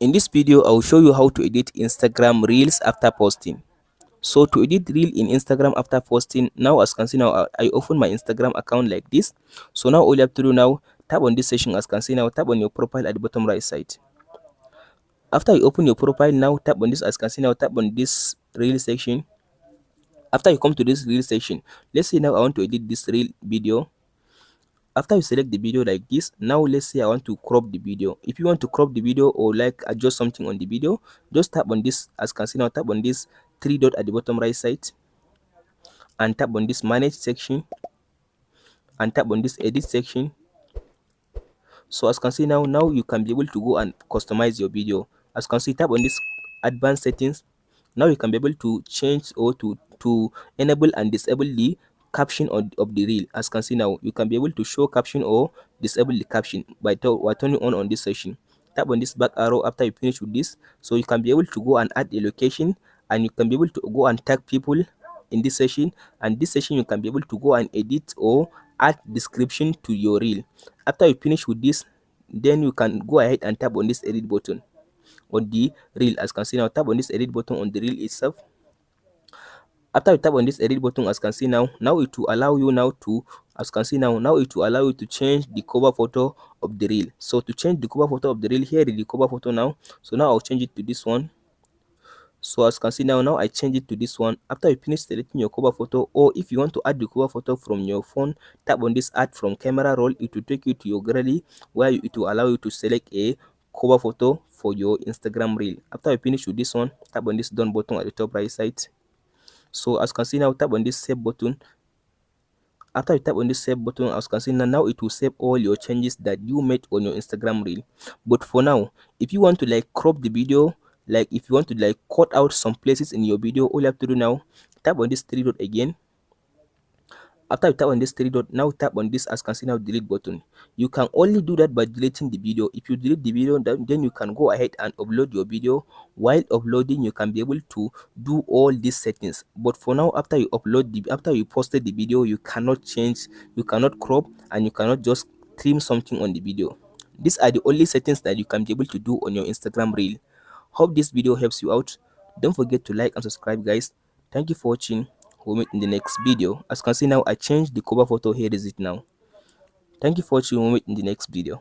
In this video, I will show you how to edit Instagram Reels after posting. So to edit Reel in Instagram after posting, now as you can see now, I open my Instagram account like this. So now all you have to do now, tap on this section as you can see now, tap on your profile at the bottom right side. After you open your profile now, tap on this as you can see now, tap on this Reel section. After you come to this Reel section, let's say now I want to edit this Reel video. After you select the video like this, now let's say I want to crop the video. If you want to crop the video or like adjust something on the video, just tap on this as you can see now, tap on this three dot at the bottom right side and tap on this manage section and tap on this edit section. So as you can see now, you can be able to go and customize your video. As you can see, tap on this advanced settings. Now you can be able to change or to enable and disable the caption of the reel. As you can see now, you can be able to show caption or disable the caption by turning on this section. Tap on this back arrow after you finish with this, so you can be able to go and add a location, and you can be able to go and tag people in this session, and this session you can be able to go and edit or add description to your reel. After you finish with this, then you can go ahead and tap on this edit button on the reel. As you can see now, tap on this edit button on the reel itself. After you tap on this edit button, as you can see now, it will allow you now to, as you can see now, it will allow you to change the cover photo of the reel. So to change the cover photo of the reel, here is the cover photo now. So now I'll change it to this one. So as you can see now I change it to this one. After you finish selecting your cover photo, or if you want to add the cover photo from your phone, tap on this add from camera roll. It will take you to your gallery where it will allow you to select a cover photo for your Instagram reel. After you finish with this one, tap on this done button at the top right side. So as you can see now, tap on this save button. After you tap on this save button, as you can see now it will save all your changes that you made on your Instagram reel. But for now, if you want to like crop the video, like if you want to like cut out some places in your video, all you have to do now, tap on this three dot again. After you tap on this three dot, now tap on this as you can see now delete button. You can only do that by deleting the video. If you delete the video, then you can go ahead and upload your video. While uploading, you can be able to do all these settings. But for now, after you posted the video, you cannot change, you cannot crop, and you cannot just trim something on the video. These are the only settings that you can be able to do on your Instagram reel. Hope this video helps you out. Don't forget to like and subscribe, guys. Thank you for watching. We'll meet in the next video. As you can see now, I changed the cover photo. Here is it now. Thank you for watching. We'll meet in the next video.